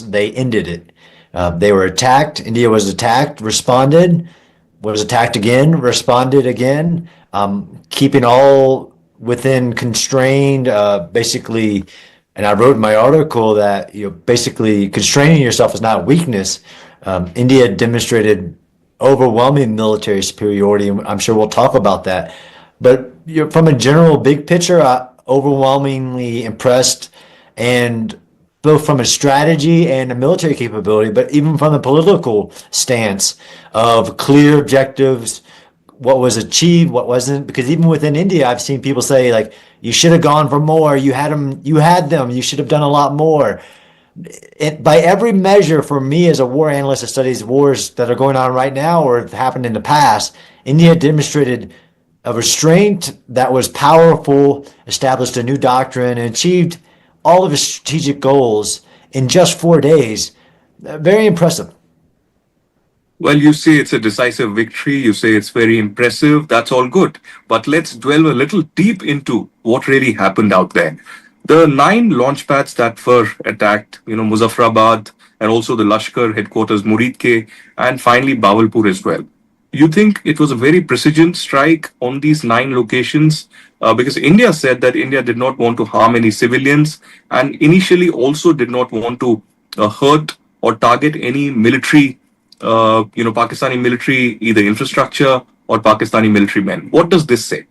they ended it. They were attacked. India was attacked, responded, was attacked again, responded again, keeping all within constrained, basically. And I wrote in my article that basically constraining yourself is not weakness. India demonstrated overwhelming military superiority, and I'm sure we'll talk about that. But from a general big picture, overwhelmingly impressed, and both from a strategy and a military capability, but even from a political stance of clear objectives, what was achieved, what wasn't. Because even within India, I've seen people say, like, you should have gone for more. You had them. You should have done a lot more. By every measure, for me as a war analyst that studies wars that are going on right now or have happened in the past, India demonstrated a restraint that was powerful, established a new doctrine, and achieved all of its strategic goals in just 4 days. Very impressive. Well, you say it's a decisive victory. You say it's very impressive. That's all good. But let's delve a little deep into what really happened out there. The 9 launch pads that were attacked, Muzaffarabad, and also the Lashkar headquarters, Muridke, and finally Bawalpur as well. You think it was a very precision strike on these 9 locations? Because India said that India did not want to harm any civilians and initially also did not want to hurt or target any military, Pakistani military, either infrastructure or Pakistani military men. What does this say?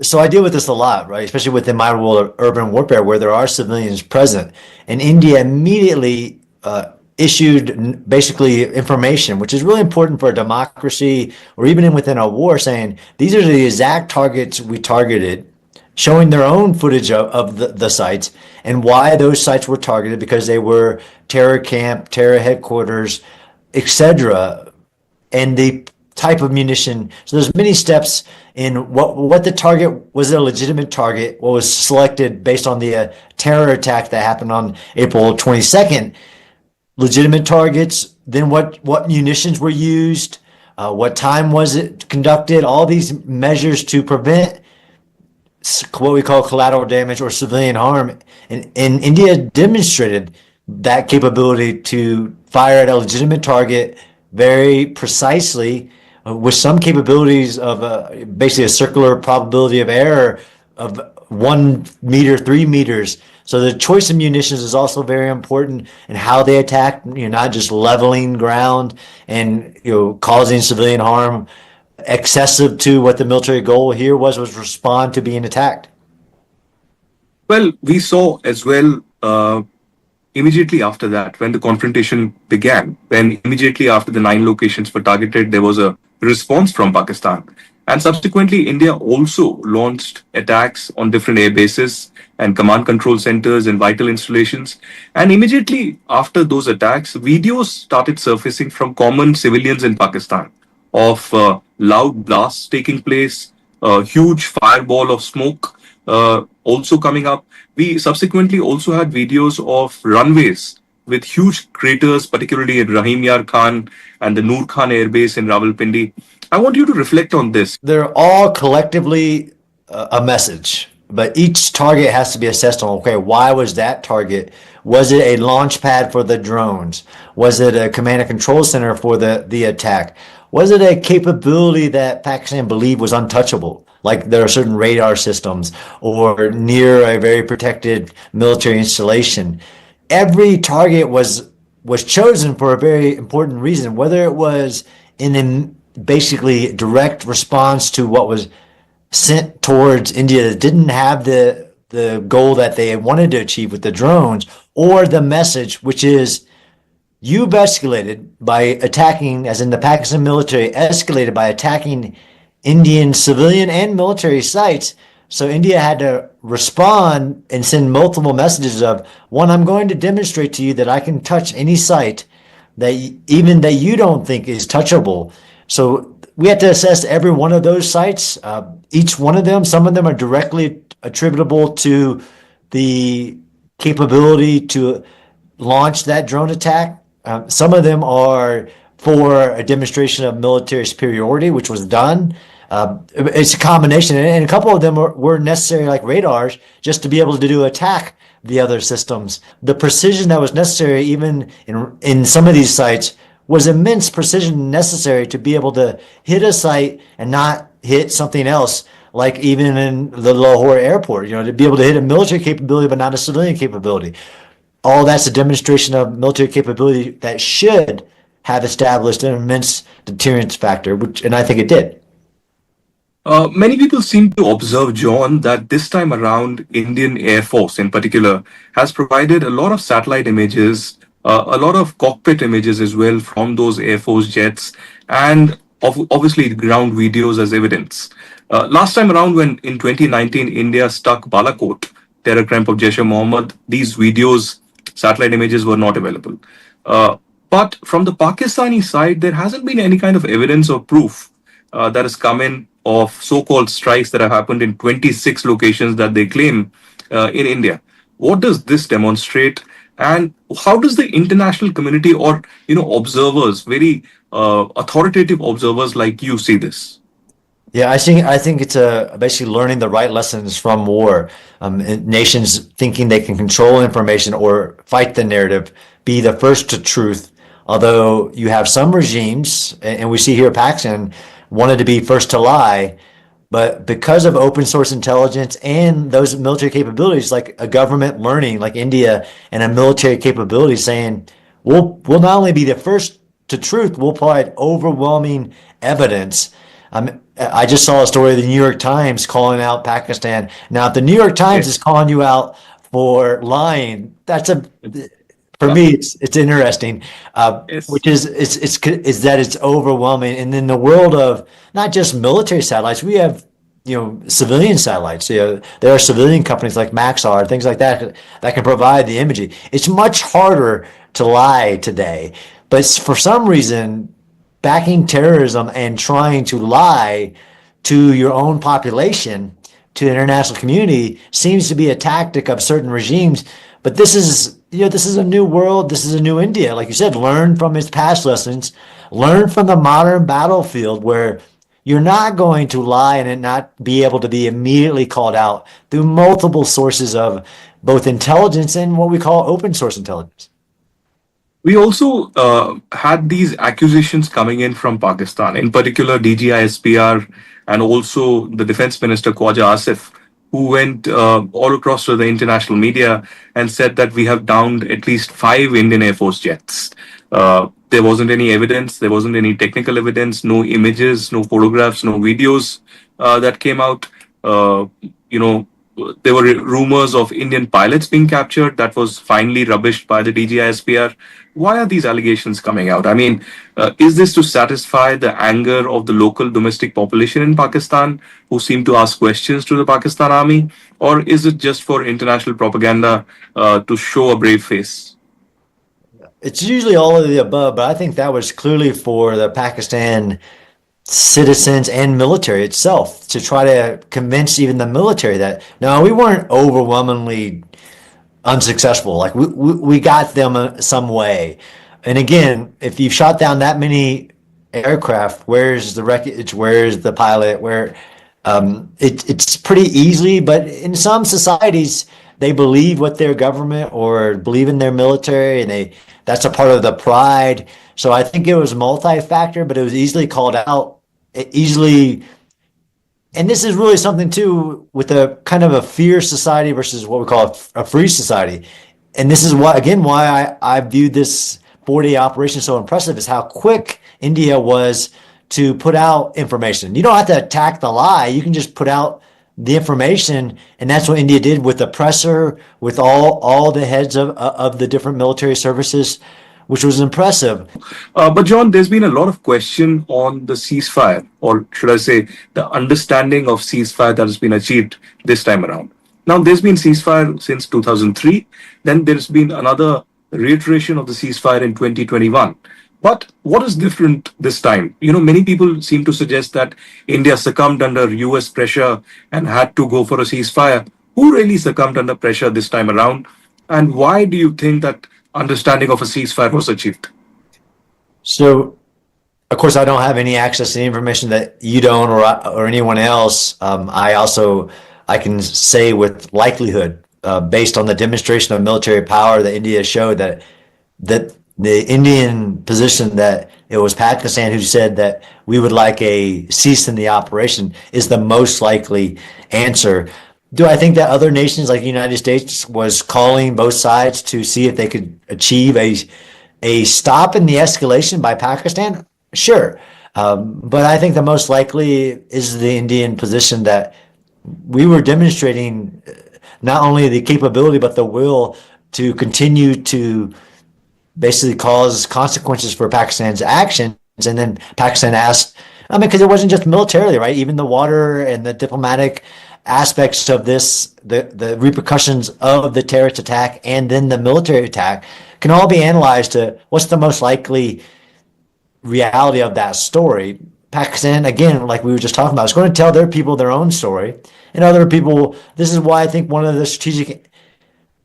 So I deal with this a lot, right? Especially within my role of urban warfare, where there are civilians present. And India immediately issued basically information, which is really important for a democracy or even within a war, saying these are the exact targets we targeted, showing their own footage of the sites and why those sites were targeted, because they were terror camp, terror headquarters, etc. And the type of munition. So there's many steps in what the target was, a legitimate target, what was selected based on the terror attack that happened on April 22nd, legitimate targets, then what munitions were used, what time was it conducted, all these measures to prevent what we call collateral damage or civilian harm. And India demonstrated that capability to fire at a legitimate target very precisely, with some capabilities of basically a circular probability of error of 1 meter, 3 meters. So the choice of munitions is also very important in how they attack. Not just leveling ground and causing civilian harm excessive to what the military goal here was respond to being attacked. Well, we saw as well immediately after that, when the confrontation began, when immediately after the 9 locations were targeted, there was a response from Pakistan. And subsequently, India also launched attacks on different air bases and command control centers and vital installations. And immediately after those attacks, videos started surfacing from common civilians in Pakistan of loud blasts taking place, a huge fireball of smoke also coming up. We subsequently also had videos of runways with huge craters, particularly at Rahim Yar Khan and the Noor Khan Air Base in Rawalpindi. I want you to reflect on this. They're all collectively a message, but each target has to be assessed on, okay, why was that target? Was it a launch pad for the drones? Was it a command and control center for the attack? Was it a capability that Pakistan believed was untouchable? Like there are certain radar systems or near a very protected military installation. Every target was chosen for a very important reason, whether it was in basically direct response to what was sent towards India that didn't have the goal that they wanted to achieve with the drones, or the message, which is you've escalated by attacking, as in the Pakistan military escalated by attacking Indian civilian and military sites. So India had to respond and send multiple messages of, one, I'm going to demonstrate to you that I can touch any site that even that you don't think is touchable. So we have to assess every one of those sites, each one of them. Some of them are directly attributable to the capability to launch that drone attack. Some of them are for a demonstration of military superiority, which was done. It's a combination, and a couple of them were necessary, like radars, just to be able to do attack the other systems. The precision that was necessary, even in some of these sites, was immense precision necessary to be able to hit a site and not hit something else. Like even in the Lahore airport, to be able to hit a military capability but not a civilian capability. All that's a demonstration of military capability that should have established an immense deterrence factor, and I think it did. Many people seem to observe, John, that this time around, Indian Air Force in particular has provided a lot of satellite images, a lot of cockpit images as well from those Air Force jets, and obviously ground videos as evidence. Last time around, when in 2019 India struck Balakot, terror camp of Jaish-e-Mohammed, these videos, satellite images were not available. But from the Pakistani side, there hasn't been any kind of evidence or proof that has come in of so-called strikes that have happened in 26 locations that they claim in India. What does this demonstrate, and how does the international community or observers, very authoritative observers like you, see this? Yeah, I think it's basically learning the right lessons from war. Nations thinking they can control information or fight the narrative, be the first to truth. Although you have some regimes, and we see here Pakistan wanted to be first to lie, but because of open source intelligence and those military capabilities, like a government learning, like India, and a military capability saying, we'll not only be the first to truth, we'll provide overwhelming evidence. I just saw a story of the New York Times calling out Pakistan. Now, if the New York Times is calling you out for lying, for me, it's interesting, which is that it's overwhelming. And in the world of not just military satellites, we have civilian satellites. There are civilian companies like Maxar, things like that can provide the imaging. It's much harder to lie today, but for some reason, backing terrorism and trying to lie to your own population, to the international community, seems to be a tactic of certain regimes. But this is a new world. This is a new India. Like you said, learn from its past lessons, learn from the modern battlefield where you're not going to lie and it not be able to be immediately called out through multiple sources of both intelligence and what we call open source intelligence. We also had these accusations coming in from Pakistan, in particular DGISPR and also the Defense Minister Khwaja Asif, who went all across to the international media and said that we have downed at least 5 Indian Air Force jets. There wasn't any evidence, there wasn't any technical evidence, no images, no photographs, no videos that came out. There were rumors of Indian pilots being captured. That was finally rubbished by the DGISPR. Why are these allegations coming out? I mean, is this to satisfy the anger of the local domestic population in Pakistan who seem to ask questions to the Pakistan army? Or is it just for international propaganda to show a brave face? It's usually all of the above, but I think that was clearly for the Pakistan citizens and military itself to try to convince even the military that no, we weren't overwhelmingly unsuccessful. Like we got them some way. And again, if you've shot down that many aircraft, where's the wreckage? Where's the pilot? It's pretty easily, but in some societies, they believe what their government or believe in their military, and that's a part of the pride. So I think it was multi-factor, but it was easily called out, easily. And this is really something too with a kind of a fear society versus what we call a free society. And this is why I viewed this 4-day operation so impressive, is how quick India was to put out information. You don't have to attack the lie. You can just put out the information, and that's what India did with the presser, with all the heads of the different military services, which was impressive. But John, there's been a lot of question on the ceasefire, or should I say, the understanding of ceasefire that has been achieved this time around. Now, there's been ceasefire since 2003. Then there's been another reiteration of the ceasefire in 2021. But what is different this time? Many people seem to suggest that India succumbed under US pressure and had to go for a ceasefire. Who really succumbed under pressure this time around? And why do you think that understanding of a ceasefire was achieved? So Of course, I don't have any access to the information that you don't or anyone else. I can say with likelihood, based on the demonstration of military power that India showed, that the Indian position that it was Pakistan who said that we would like a cease in the operation is the most likely answer. Do I think that other nations like the United States was calling both sides to see if they could achieve a stop in the escalation by Pakistan? Sure. But I think the most likely is the Indian position that we were demonstrating not only the capability, but the will to continue to basically cause consequences for Pakistan's actions. And then Pakistan asked, I mean, because it wasn't just militarily, right? Even the water and the diplomatic aspects of this, the repercussions of the terrorist attack and then the military attack can all be analyzed to what's the most likely reality of that story. Pakistan, again, like we were just talking about, is going to tell their people their own story. And other people, this is why I think one of the strategic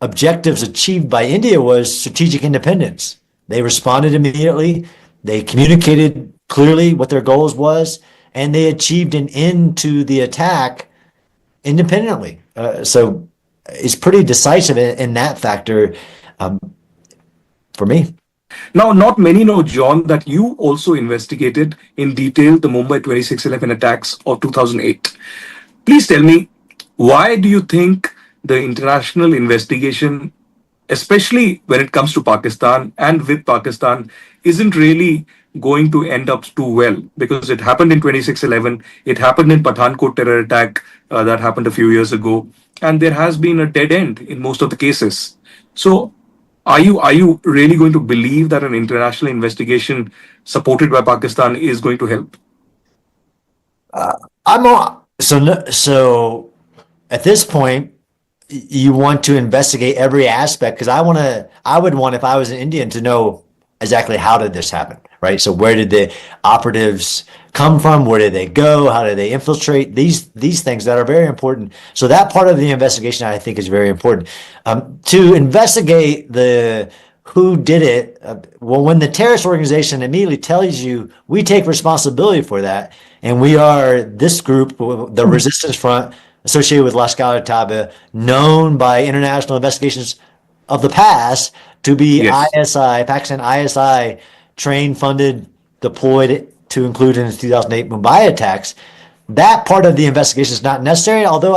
objectives achieved by India was strategic independence. They responded immediately. They communicated clearly what their goals was, and they achieved an end to the attack independently. So it's pretty decisive in that factor for me. Now, not many know, John, that you also investigated in detail the Mumbai 26/11 attacks of 2008. Please tell me, why do you think the international investigation, especially when it comes to Pakistan and with Pakistan, isn't really going to end up too well? Because it happened in 26/11, it happened in Pathankot terror attack that happened a few years ago, and there has been a dead end in most of the cases. So, are you really going to believe that an international investigation supported by Pakistan is going to help? So at this point, you want to investigate every aspect because I would want, if I was an Indian, to know exactly how did this happen, right? So where did the operatives come from? Where did they go? How did they infiltrate? These things that are very important. So that part of the investigation, I think, is very important. To investigate the who did it, well, when the terrorist organization immediately tells you, we take responsibility for that, and we are this group, the Resistance Front, associated with Lashkar-e-Taiba, known by international investigations of the past to be Yes. ISI, Pakistan ISI, trained, funded, deployed to include in the 2008 Mumbai attacks. That part of the investigation is not necessary, although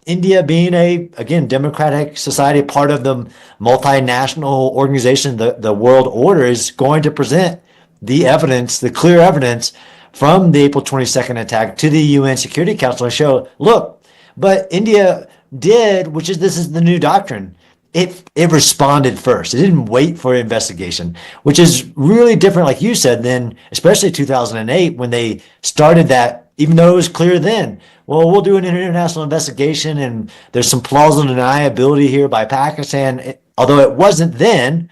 India being again, democratic society, part of the multinational organization, the world order, is going to present the evidence, the clear evidence from the April 22nd attack to the UN Security Council and show, look, but India did, this is the new doctrine. It responded first. It didn't wait for investigation, which is really different, like you said, than especially 2008 when they started that, even though it was clear then, well, we'll do an international investigation and there's some plausible deniability here by Pakistan, although it wasn't then,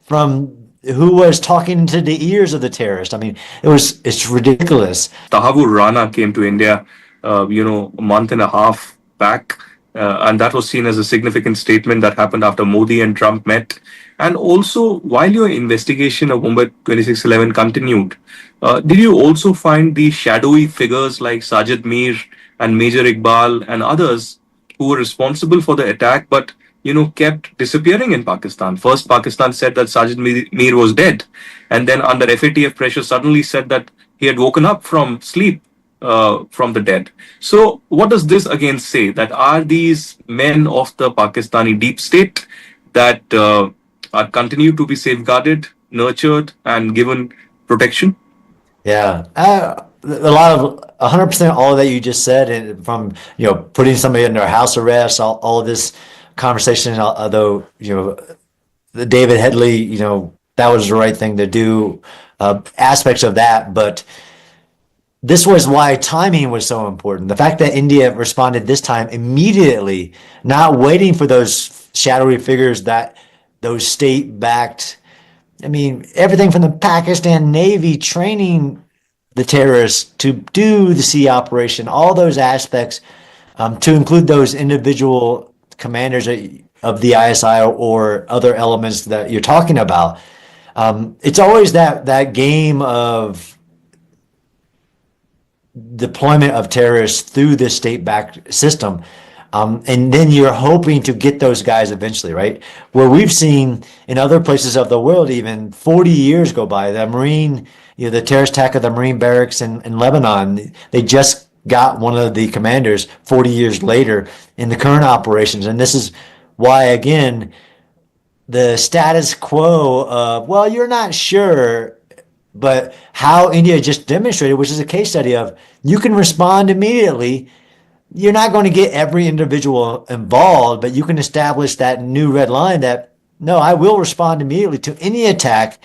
from who was talking to the ears of the terrorist. I mean, it's ridiculous. Tahavur Rana came to India, a month and a half back, and that was seen as a significant statement that happened after Modi and Trump met. And also, while your investigation of Mumbai 26/11 continued, did you also find the shadowy figures like Sajid Mir and Major Iqbal and others who were responsible for the attack, but kept disappearing in Pakistan? First, Pakistan said that Sajid Mir was dead, and then under FATF pressure, suddenly said that he had woken up from sleep from the dead. So, what does this again say? That are these men of the Pakistani deep state that are continued to be safeguarded, nurtured, and given protection? Yeah, a lot of 100% all that you just said, and from putting somebody under house arrest, all of this conversation. Although the David Headley, that was the right thing to do, aspects of that, but this was why timing was so important. The fact that India responded this time immediately, not waiting for those shadowy figures, that those state-backed. I mean, everything from the Pakistan Navy training the terrorists to do the sea operation, all those aspects, to include those individual commanders of the ISI or other elements that you're talking about. It's always that game of deployment of terrorists through this state-backed system. And then you're hoping to get those guys eventually, right? Where we've seen in other places of the world, even 40 years go by, the terrorist attack of the Marine barracks in Lebanon, they just got one of the commanders 40 years later in the current operations. And this is why, again, the status quo of, well, you're not sure, but how India just demonstrated, which is a case study of you can respond immediately. You're not going to get every individual involved, but you can establish that new red line that, no, I will respond immediately to any attack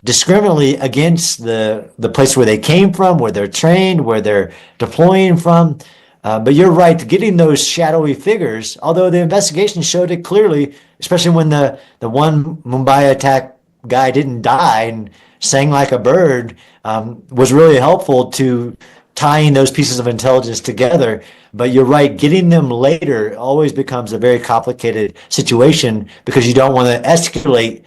discriminately against the place where they came from, where they're trained, where they're deploying from. But you're right, getting those shadowy figures, although the investigation showed it clearly, especially when the one Mumbai attack guy didn't die and sang like a bird, was really helpful to tying those pieces of intelligence together. But you're right, getting them later always becomes a very complicated situation because you don't want to escalate.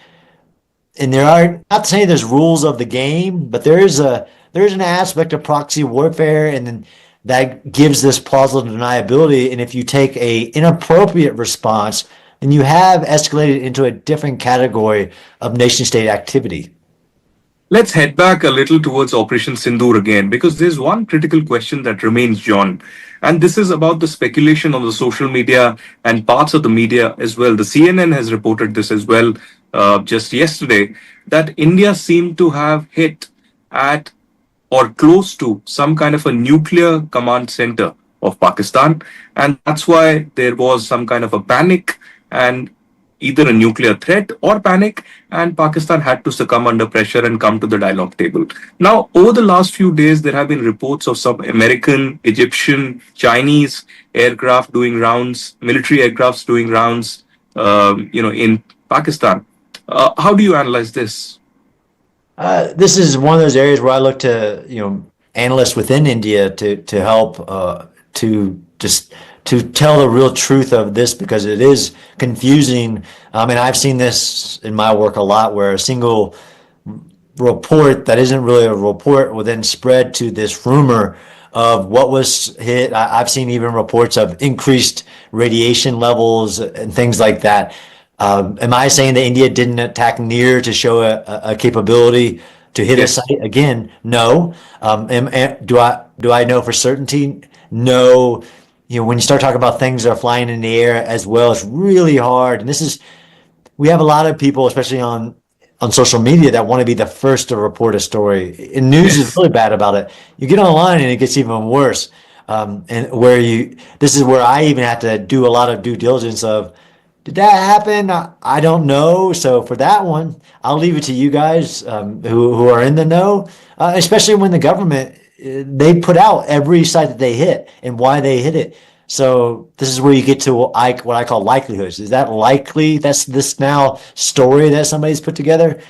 And there are, not to say there's rules of the game, but there's an aspect of proxy warfare, and then that gives this plausible deniability. And if you take a inappropriate response, then you have escalated into a different category of nation state activity. Let's head back a little towards Operation Sindoor again, because there's one critical question that remains, John. And this is about the speculation on the social media and parts of the media as well. The CNN has reported this as well just yesterday, that India seemed to have hit at or close to some kind of a nuclear command center of Pakistan. And that's why there was some kind of a panic and either a nuclear threat or panic, and Pakistan had to succumb under pressure and come to the dialogue table. Now, over the last few days, there have been reports of some American, Egyptian, Chinese aircraft doing rounds, military aircrafts doing rounds, in Pakistan. How do you analyze this? This is one of those areas where I look to, analysts within India to help to tell the real truth of this, because it is confusing. And I've seen this in my work a lot, where a single report that isn't really a report will then spread to this rumor of what was hit. I've seen even reports of increased radiation levels and things like that. Am I saying that India didn't attack near to show a capability to hit a site? Again, no. Do I know for certainty? No. When you start talking about things that are flying in the air as well, it's really hard. And we have a lot of people, especially on social media, that want to be the first to report a story. And news is really bad about it. You get online and it gets even worse. And this is where I even have to do a lot of due diligence of, did that happen? I don't know. So for that one, I'll leave it to you guys who are in the know, especially when the government, they put out every site that they hit and why they hit it. So this is where you get to what I call likelihoods. Is that likely? That's this now story that somebody's put together?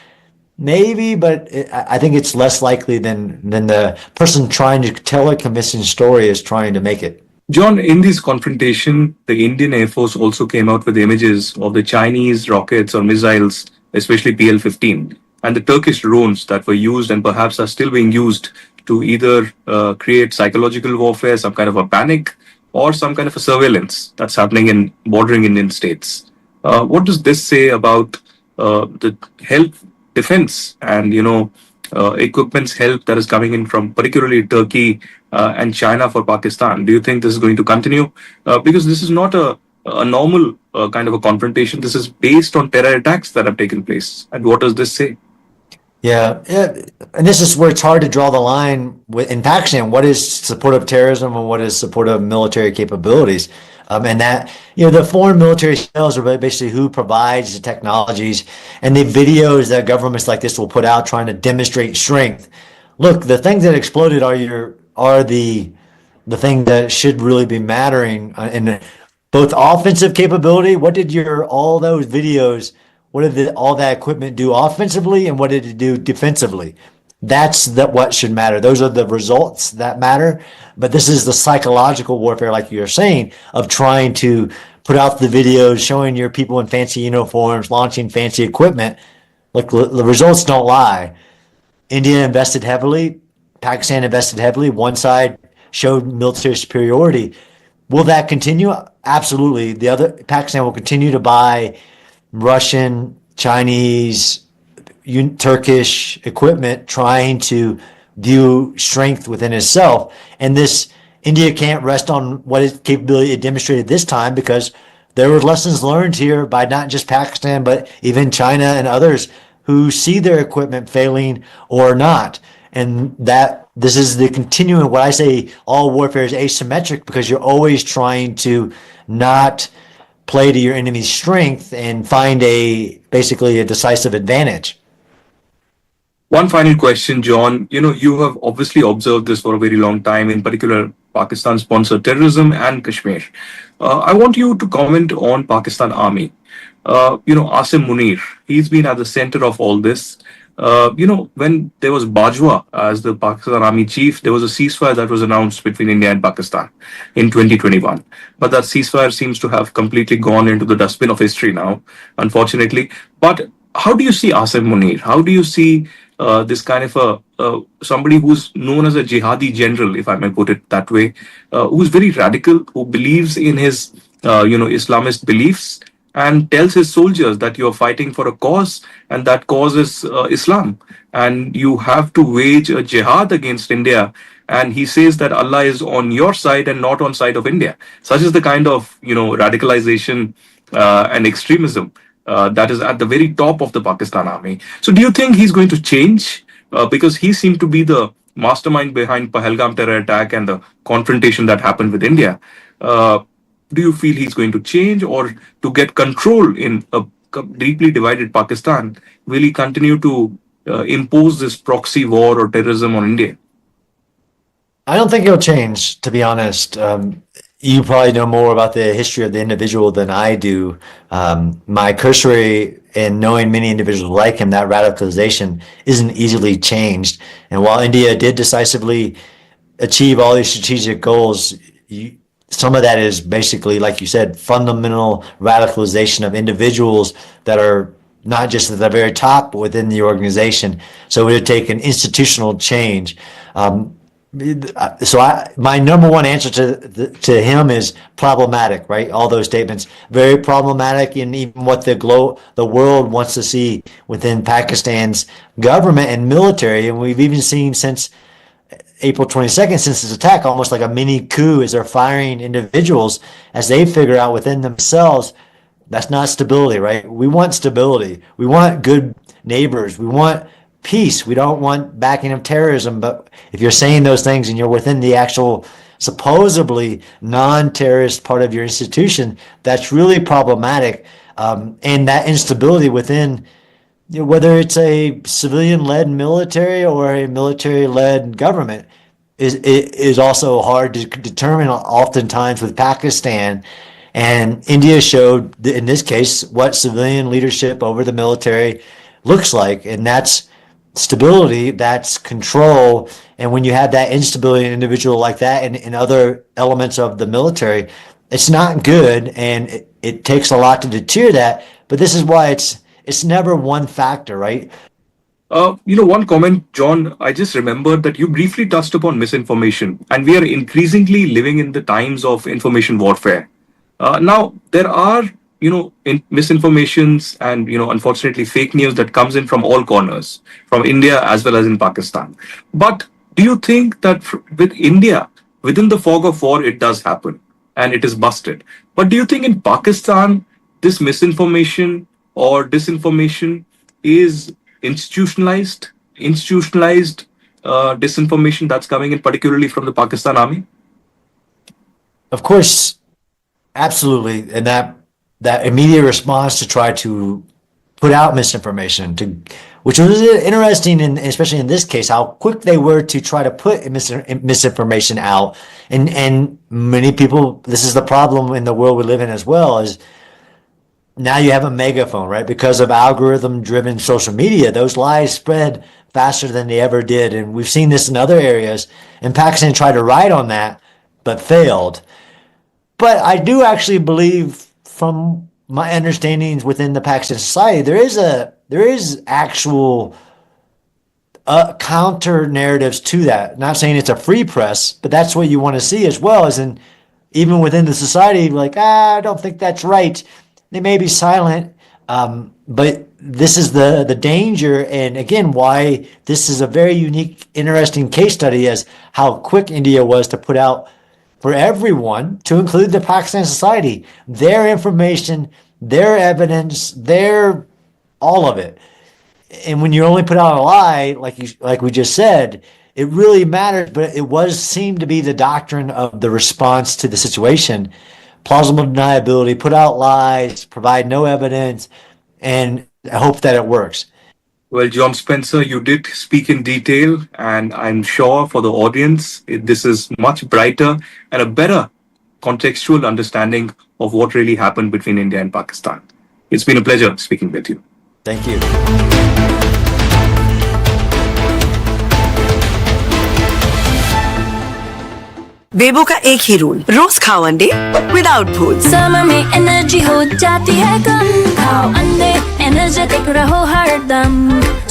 Maybe, but I think it's less likely than the person trying to tell a convincing story is trying to make it. John, in this confrontation, the Indian Air Force also came out with images of the Chinese rockets or missiles, especially PL-15, and the Turkish drones that were used and perhaps are still being used to either create psychological warfare, some kind of a panic, or some kind of a surveillance that's happening in bordering Indian states. What does this say about the health defense and, equipment's help that is coming in from particularly Turkey and China for Pakistan? Do you think this is going to continue? Because this is not a normal kind of a confrontation. This is based on terror attacks that have taken place. And what does this say? Yeah, and this is where it's hard to draw the line in Pakistan. What is support of terrorism and what is support of military capabilities? And that, the foreign military sales are basically who provides the technologies and the videos that governments like this will put out trying to demonstrate strength. Look, the things that exploded are the thing that should really be mattering in both offensive capability. What did all those videos? What did all that equipment do offensively, and what did it do defensively? That's what should matter. Those are the results that matter. But this is the psychological warfare, like you're saying, of trying to put out the videos showing your people in fancy uniforms, launching fancy equipment. Look, the results don't lie. India invested heavily. Pakistan invested heavily. One side showed military superiority. Will that continue? Absolutely. Pakistan will continue to buy Russian, Chinese, Turkish equipment, trying to view strength within itself. And this India can't rest on what its capability it demonstrated this time, because there were lessons learned here by not just Pakistan, but even China and others who see their equipment failing or not. And that this is the continuing, what I say, all warfare is asymmetric, because you're always trying to not play to your enemy's strength and find basically a decisive advantage. One final question, John. You have obviously observed this for a very long time, in particular Pakistan-sponsored terrorism and Kashmir. I want you to comment on Pakistan Army. Asim Munir, he's been at the center of all this. When there was Bajwa as the Pakistan Army chief, there was a ceasefire that was announced between India and Pakistan in 2021. But that ceasefire seems to have completely gone into the dustbin of history now, unfortunately. But how do you see Asim Munir? How do you see this kind of somebody who's known as a jihadi general, if I may put it that way, who's very radical, who believes in his, Islamist beliefs, and tells his soldiers that you're fighting for a cause, and that cause is Islam, and you have to wage a jihad against India. And he says that Allah is on your side and not on side of India. Such is the kind of radicalization and extremism that is at the very top of the Pakistan Army. So do you think he's going to change? Because he seemed to be the mastermind behind Pahalgam terror attack and the confrontation that happened with India. Do you feel he's going to change, or to get control in a deeply divided Pakistan, will he continue to impose this proxy war or terrorism on India? I don't think he'll change, to be honest. You probably know more about the history of the individual than I do. My cursory in knowing many individuals like him, that radicalization isn't easily changed. And while India did decisively achieve all these strategic goals, some of that is basically, like you said, fundamental radicalization of individuals that are not just at the very top, but within the organization. So it would take an institutional change. My number one answer to him is problematic, right? All those statements, very problematic, and even what the world wants to see within Pakistan's government and military. And we've even seen since April 22nd, since this attack, almost like a mini coup, as they're firing individuals as they figure out within themselves. That's not stability, right? We want stability. We want good neighbors. We want peace. We don't want backing of terrorism. But if you're saying those things and you're within the actual supposedly non-terrorist part of your institution, that's really problematic. And that instability within, whether it's a civilian-led military or a military-led government, is also hard to determine oftentimes with Pakistan. And India showed, in this case, what civilian leadership over the military looks like. And that's stability, that's control. And when you have that instability in an individual like that and other elements of the military, it's not good. And it takes a lot to deter that. But this is why it's never one factor, right? One comment, John, I just remembered that you briefly touched upon misinformation, and we are increasingly living in the times of information warfare. Now, there are, misinformations and, unfortunately, fake news that comes in from all corners, from India as well as in Pakistan. But do you think that with India, within the fog of war, it does happen and it is busted? But do you think in Pakistan, this misinformation or disinformation is institutionalized disinformation that's coming in, particularly from the Pakistan Army? Of course, absolutely. And that immediate response to try to put out misinformation, which was interesting, especially in this case, how quick they were to try to put misinformation out. And many people, this is the problem in the world we live in as well, is now you have a megaphone, right? Because of algorithm-driven social media, those lies spread faster than they ever did. And we've seen this in other areas. And Pakistan tried to ride on that, but failed. But I do actually believe, from my understandings within the Pakistan society, there is actual counter narratives to that. Not saying it's a free press, but that's what you want to see as well. As in, even within the society, like, I don't think that's right. They may be silent, but this is the danger. And again, why this is a very unique, interesting case study as how quick India was to put out for everyone, to include the Pakistan society, their information, their evidence, their all of it. And when you only put out a lie, like we just said, it really matters. But it seemed to be the doctrine of the response to the situation: plausible deniability, put out lies, provide no evidence, and hope that it works. Well, John Spencer, you did speak in detail, and I'm sure for the audience, this is much brighter and a better contextual understanding of what really happened between India and Pakistan. It's been a pleasure speaking with you. Thank you. बेबो का एक ही rule, रोज खाओ अंडे without भूल। Summer में energy हो जाती है कम, खाओ अंडे एनर्जेटिक रहो हरदम।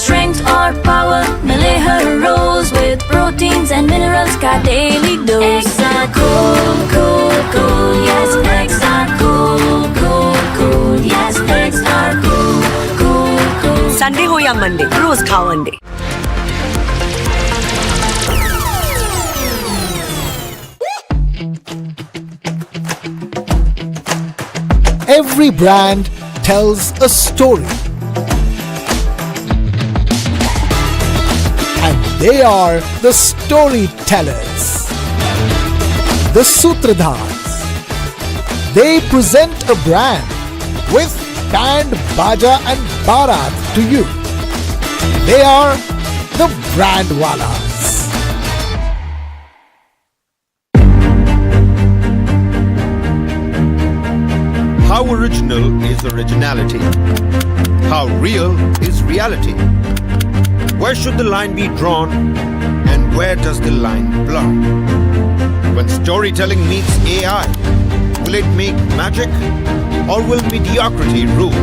स्ट्रेंथ और पावर मिले हर रोज विद प्रोटीन्स एंड मिनरल्स का daily dose. Extra cool cool cool, yes extra cool cool cool, yes extra cool cool cool. Sunday हो या मंडे, रोज खाओ अंडे। Every brand tells a story. And they are the storytellers, the Sutradhars. They present a brand with band, baja and barat to you. They are the Brandwalas. How original is originality? How real is reality? Where should the line be drawn? And where does the line blur? When storytelling meets AI, will it make magic or will mediocrity rule?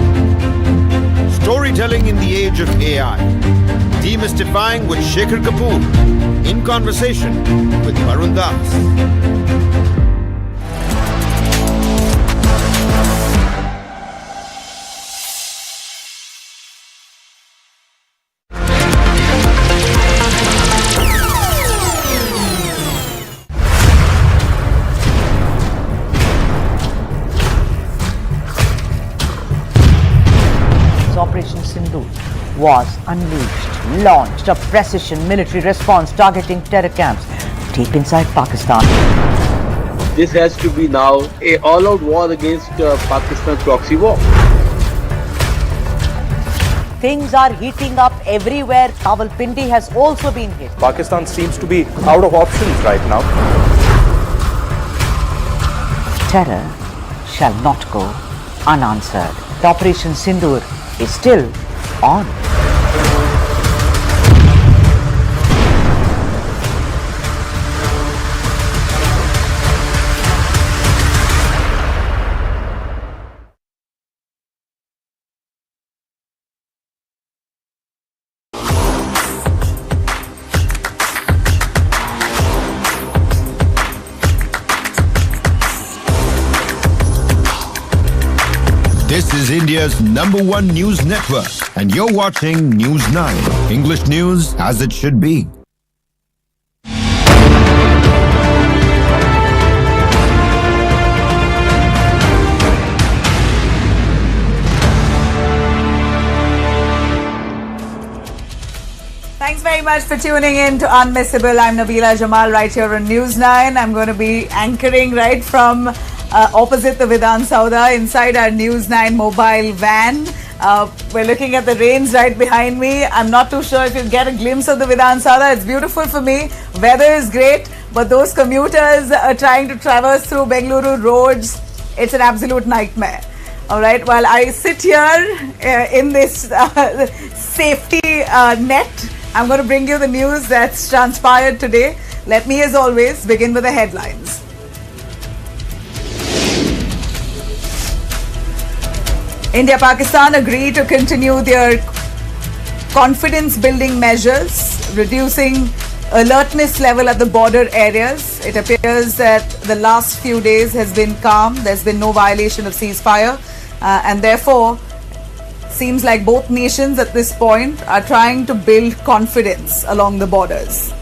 Storytelling in the age of AI. Demystifying with Shekhar Kapoor in conversation with Varun Das. Operation Sindoor was unleashed, launched a precision military response targeting terror camps deep inside Pakistan. This has to be now a all-out war against Pakistan's proxy war. Things are heating up everywhere. Rawalpindi has also been hit. Pakistan seems to be out of options right now. Terror shall not go unanswered. Operation Sindoor is still on. This is India's #1 news network, and you're watching News 9. English news as it should be. Thanks very much for tuning in to Unmissable. I'm Nabila Jamal right here on News 9. I'm going to be anchoring right from opposite the Vidhan Sauda inside our News 9 mobile van. We're looking at the rains right behind me. I'm not too sure if you get a glimpse of the Vidhan Sauda. It's beautiful for me. Weather is great, but those commuters are trying to traverse through Bengaluru roads. It's an absolute nightmare. All right, while I sit here in this safety net, I'm going to bring you the news that's transpired today. Let me, as always, begin with the headlines. India-Pakistan agree to continue their confidence building measures, reducing alertness level at the border areas. It appears that the last few days has been calm. There's been no violation of ceasefire, and therefore seems like both nations at this point are trying to build confidence along the borders.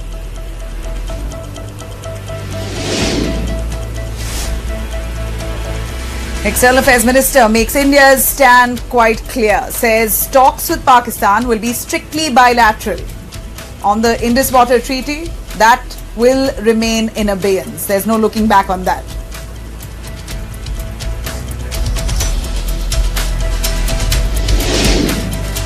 External Affairs Minister makes India's stand quite clear, says talks with Pakistan will be strictly bilateral. On the Indus Water Treaty, that will remain in abeyance. There's no looking back on that.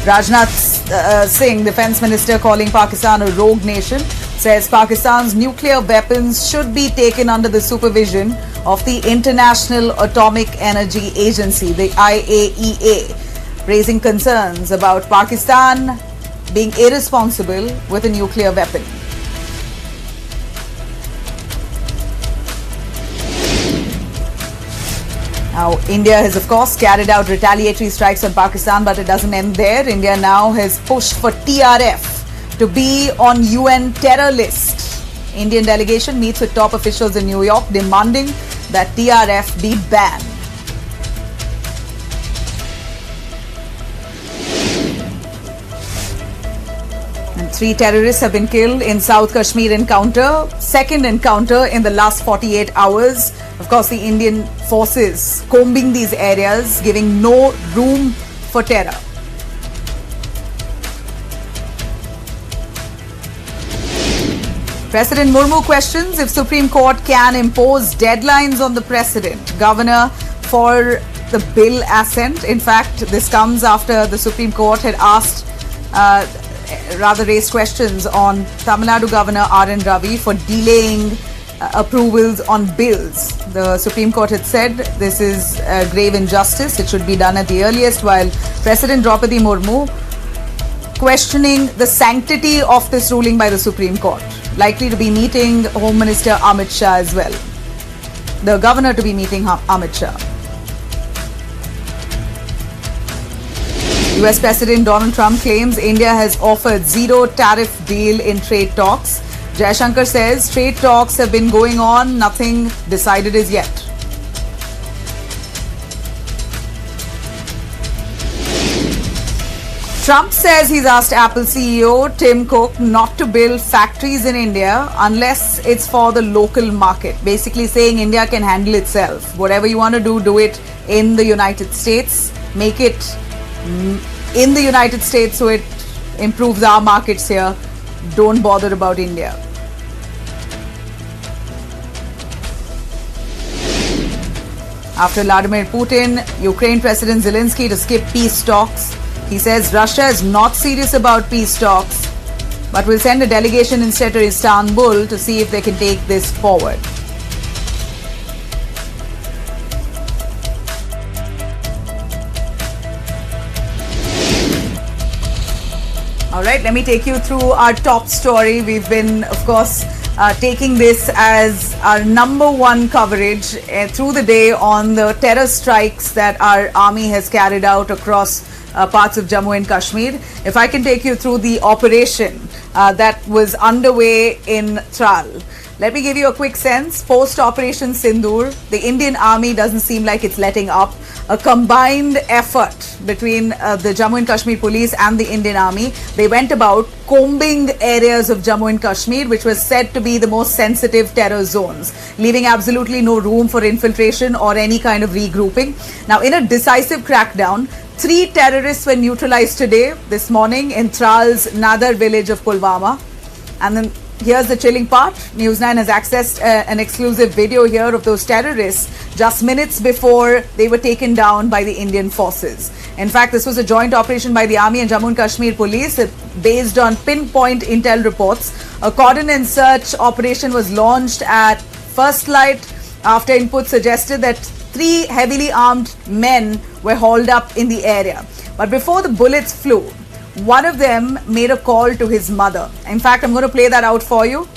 Rajnath Singh, Defence Minister, calling Pakistan a rogue nation, says Pakistan's nuclear weapons should be taken under the supervision of the International Atomic Energy Agency, the IAEA, raising concerns about Pakistan being irresponsible with a nuclear weapon. Now, India has, of course, carried out retaliatory strikes on Pakistan, but it doesn't end there. India now has pushed for TRF to be on UN terror list. Indian delegation meets with top officials in New York demanding that TRF be banned. And 3 terrorists have been killed in South Kashmir encounter, second encounter in the last 48 hours. Of course, the Indian forces combing these areas, giving no room for terror. President Murmu questions if Supreme Court can impose deadlines on the President, Governor, for the bill assent. In fact, this comes after the Supreme Court had raised questions on Tamil Nadu Governor R.N. Ravi for delaying approvals on bills. The Supreme Court had said this is a grave injustice. It should be done at the earliest, while President Draupadi Murmu questioning the sanctity of this ruling by the Supreme Court. Likely to be meeting Home Minister Amit Shah as well. The governor to be meeting Amit Shah. US President Donald Trump claims India has offered zero tariff deal in trade talks. Jaishankar says trade talks have been going on, nothing decided as yet. Trump says he's asked Apple CEO Tim Cook not to build factories in India unless it's for the local market. Basically saying India can handle itself. Whatever you want to do it in the United States. Make it in the United States so it improves our markets here. Don't bother about India. After Vladimir Putin, Ukraine President Zelensky to skip peace talks. He says Russia is not serious about peace talks, but will send a delegation instead to Istanbul to see if they can take this forward. All right, let me take you through our top story. We've been, of course, taking this as our #1 coverage through the day on the terror strikes that our army has carried out across parts of Jammu and Kashmir. If I can take you through the operation that was underway in Tral. Let me give you a quick sense. Post Operation Sindoor, the Indian Army doesn't seem like it's letting up. A combined effort between the Jammu and Kashmir Police and the Indian Army. They went about combing areas of Jammu and Kashmir, which was said to be the most sensitive terror zones, leaving absolutely no room for infiltration or any kind of regrouping. Now, in a decisive crackdown, 3 terrorists were neutralized today, this morning, in Tral's Nadar village of Pulwama. And then here's the chilling part. News 9 has accessed an exclusive video here of those terrorists just minutes before they were taken down by the Indian forces. In fact, this was a joint operation by the Army and Jammu and Kashmir Police based on pinpoint intel reports. A cordon and search operation was launched at first light after input suggested that 3 heavily armed men were hauled up in the area. But before the bullets flew, one of them made a call to his mother. In fact, I'm going to play that out for you.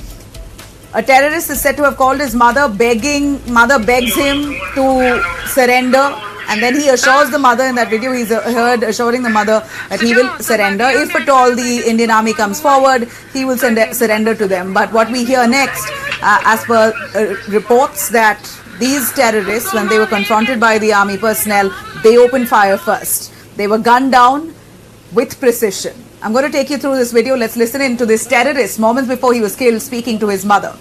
A terrorist is said to have called his mother, begs him to surrender. And then he assures the mother in that video, he's heard assuring the mother that he will surrender. If at all the Indian army comes forward, he will surrender to them. But what we hear next, as per reports, that these terrorists, when they were confronted by the army personnel, they opened fire first. They were gunned down with precision. I'm going to take you through this video. Let's listen in to this terrorist moments before he was killed speaking to his mother.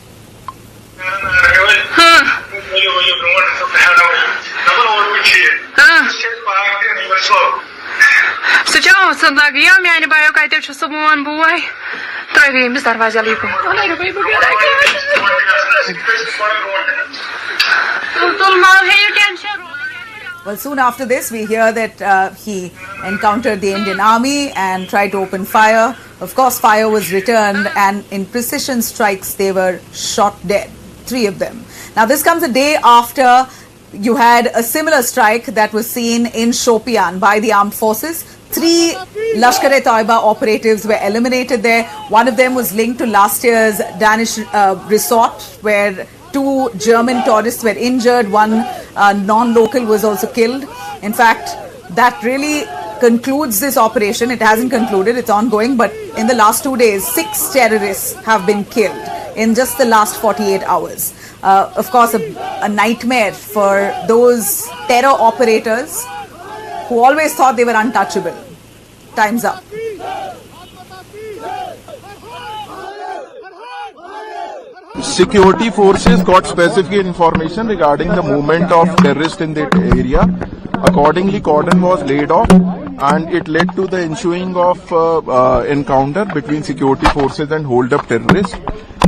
Well, soon after this, we hear that he encountered the Indian army and tried to open fire. Of course, fire was returned, and in precision strikes, they were shot dead, 3 of them. Now, this comes a day after you had a similar strike that was seen in Shopian by the armed forces. 3 Lashkar-e-Taiba operatives were eliminated there. One of them was linked to last year's Danish resort, where 2 German tourists were injured. One non-local was also killed. In fact, that really concludes this operation. It hasn't concluded, it's ongoing. But in the last 2 days, 6 terrorists have been killed in just the last 48 hours. Of course, a nightmare for those terror operators who always thought they were untouchable. Time's up. Security forces got specific information regarding the movement of terrorists in that area. Accordingly, cordon was laid off, and it led to the ensuing of encounter between security forces and hold-up terrorists.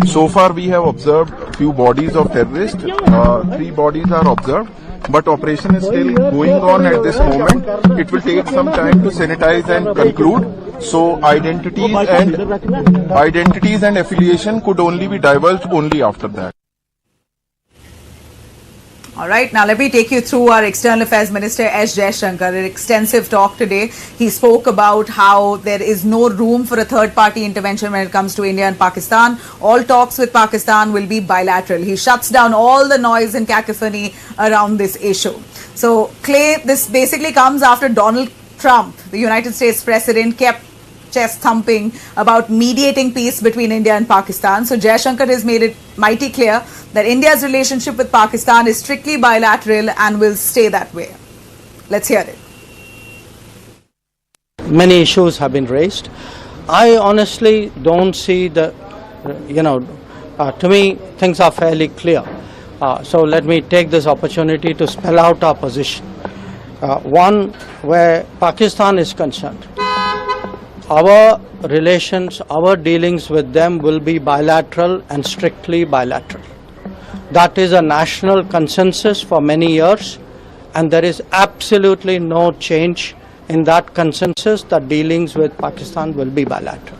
So far, we have observed few bodies of terrorists. 3 bodies are observed, but operation is still going on at this moment. It will take some time to sanitize and conclude. So identities and affiliation could only be divulged only after that. All right, now let me take you through our External Affairs Minister S Jaishankar. An extensive talk today. He spoke about how there is no room for a third-party intervention when it comes to India and Pakistan. All talks with Pakistan will be bilateral. He shuts down all the noise and cacophony around this issue. So, this basically comes after Donald Trump, the United States President, kept chest thumping about mediating peace between India and Pakistan. So Jaishankar has made it mighty clear that India's relationship with Pakistan is strictly bilateral and will stay that way. Let's hear it. Many issues have been raised. I honestly don't see to me, things are fairly clear. So let me take this opportunity to spell out our position. One, where Pakistan is concerned, our relations, our dealings with them will be bilateral and strictly bilateral. That is a national consensus for many years, and there is absolutely no change in that consensus that dealings with Pakistan will be bilateral.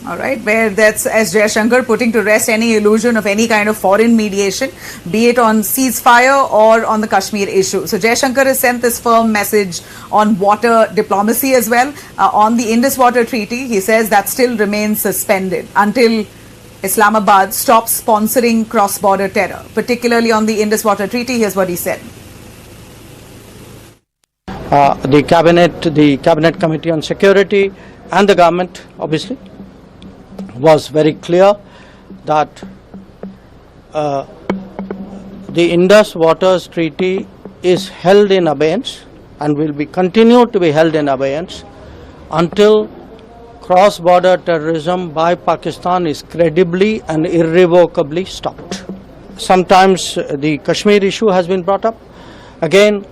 All right, where that's S Jaishankar putting to rest any illusion of any kind of foreign mediation, be it on ceasefire or on the Kashmir issue. So Jaishankar has sent this firm message on water diplomacy as well. On the Indus Water Treaty, he says that still remains suspended until Islamabad stops sponsoring cross-border terror, particularly on the Indus Water Treaty. Here's what he said. The Cabinet Committee on Security and the government, obviously, was very clear that the Indus Water Treaty is held in abeyance and will be continued to be held in abeyance until cross-border terrorism by Pakistan is credibly and irrevocably stopped. Sometimes the Kashmir issue has been brought up. Again,